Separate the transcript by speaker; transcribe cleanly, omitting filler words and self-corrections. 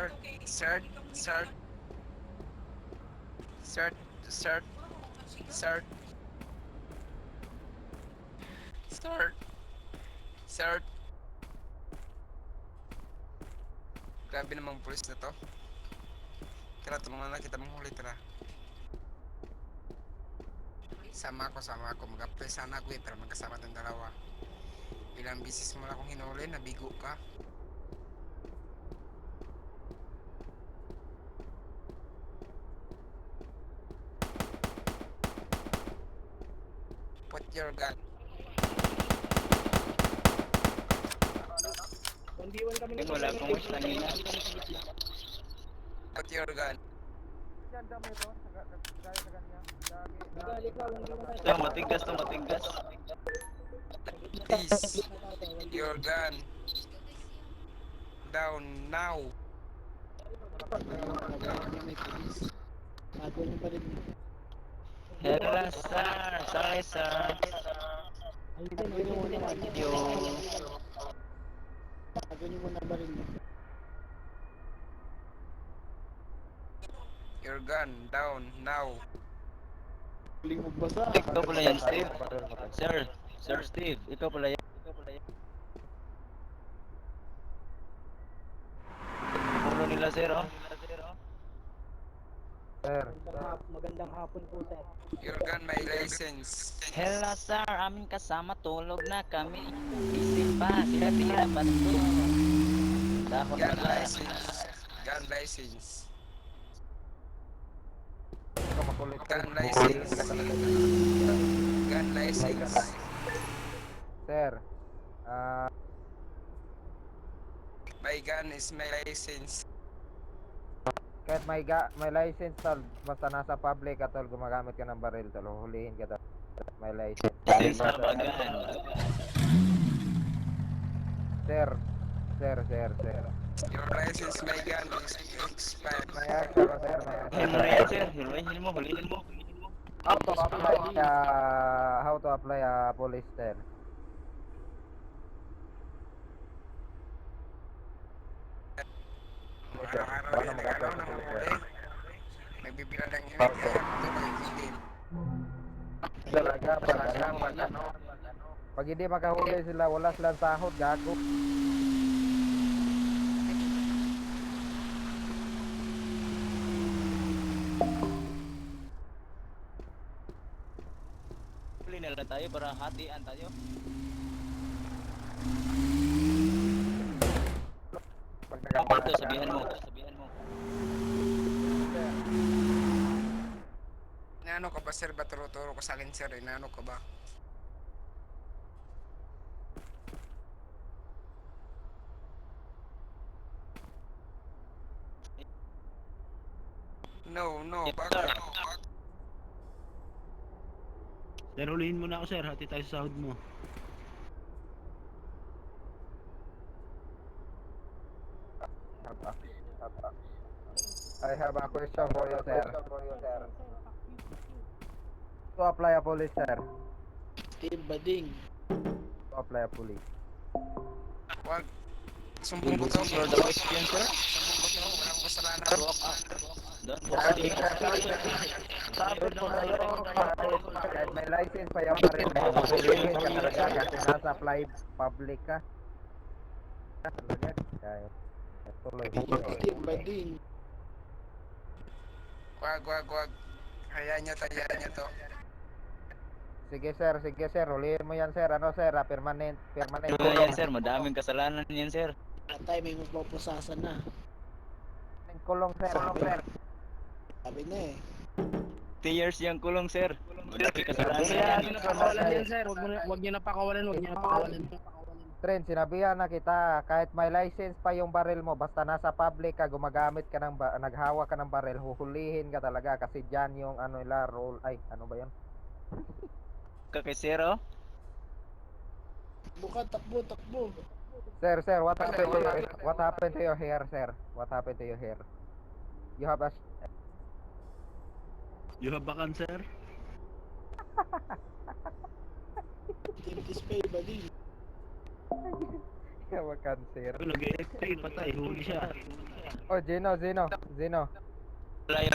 Speaker 1: Start, start, start, start, start, start, start. Grabe namang pulis na to. Tara, tulungan na kita manghuli, tara. Sama ako. Mag-apply sana ako pero magkasama tayong dalawa. Ilang bisis mo na akong hinuli, nabigo ka. Put your gun.
Speaker 2: Wala akong wish lang yun.
Speaker 1: Put your gun.
Speaker 2: Matigas to, matigas.
Speaker 1: Please. Your gun. Down now.
Speaker 2: Hello sir, sorry sir. Yo.
Speaker 1: Your gun down now.
Speaker 2: Ikaw pala yan, Steve. Sir Steve, ikaw pala yan. Puno nila sir, oh.
Speaker 3: Sir, magandang hapon po, sir.
Speaker 1: Your gun, my license.
Speaker 2: Hello sir, aming kasama, tulog na kami. Isip pa, sila pa to. Dapat
Speaker 1: Gun
Speaker 2: pala.
Speaker 1: license. Gun license.
Speaker 3: Makulit
Speaker 1: Gun license. Gun license.
Speaker 3: Sir,
Speaker 1: My gun is my license.
Speaker 3: kahit may license tol, basta nasa public ka tol, gumagamit ka ng baril tol, huhulihin ka tol. May license.
Speaker 2: Sa bagan.
Speaker 3: Sir.
Speaker 1: Your license, my gun is expired.
Speaker 3: May action ko, sir, may action.
Speaker 2: Hilmo yan sir, hilmo mo, huliin mo.
Speaker 3: How to apply police sir?
Speaker 1: Araw-araw yan, araw na mahuli. Nagbibilang ng init, kaya ito magiging.
Speaker 3: Talaga, pag hindi makahuli sila, wala silang sahod, gago.
Speaker 2: Huli na lang tayo para hatian tayo. Kapag to, sabihan mo.
Speaker 1: Inaano ka ba, sir? Ba turo-turo ka sa akin, sir? Inaano ka ba? No, bakit?
Speaker 4: Sir, hulihin mo na ako sir, hati tayo sa sahod mo.
Speaker 3: I have a question for you, sir. To apply a police, sir.
Speaker 4: Steve Bading.
Speaker 3: To apply a police.
Speaker 1: Wag. Sumbong ko to.
Speaker 2: For the question sir.
Speaker 1: Sumbong ko to. Walang kasalanan.
Speaker 2: Don't worry.
Speaker 3: Kahit may license pa yung rin, huhulihin ka talaga kasi nasa apply public ka. Talaga, kaya tuloy.
Speaker 4: Steve Bading.
Speaker 1: Wag. Hayaan nyo to.
Speaker 3: Sige sir, hulihin mo yan sir, ano sir, permanent
Speaker 2: Ano yan sir, madaming kasalanan yan sir.
Speaker 4: Atay, may magpapusasan na.
Speaker 3: kulong sir,
Speaker 4: Sabi na eh.
Speaker 2: 3 years yung kulong sir. Madaming kasalanan yan.
Speaker 4: Sir, wag niyo na pakawalan.
Speaker 3: Trent, sinabihan na kita, kahit may license pa yung baril mo, basta nasa public ka, gumagamit ka ng, naghawak ka ng baril, huhulihin ka talaga kasi dyan yung ano nila, rule, ay, ano ba yun?
Speaker 2: Kakisero.
Speaker 4: Takbo.
Speaker 3: Sir, what happened to your hair, sir? What happened to your hair? You have a...
Speaker 4: You have a cancer? Steve Bading.
Speaker 3: You have a cancer.
Speaker 4: Nag-e-explain, patay, huli siya.
Speaker 3: Oh, Zeno.
Speaker 2: Wala yung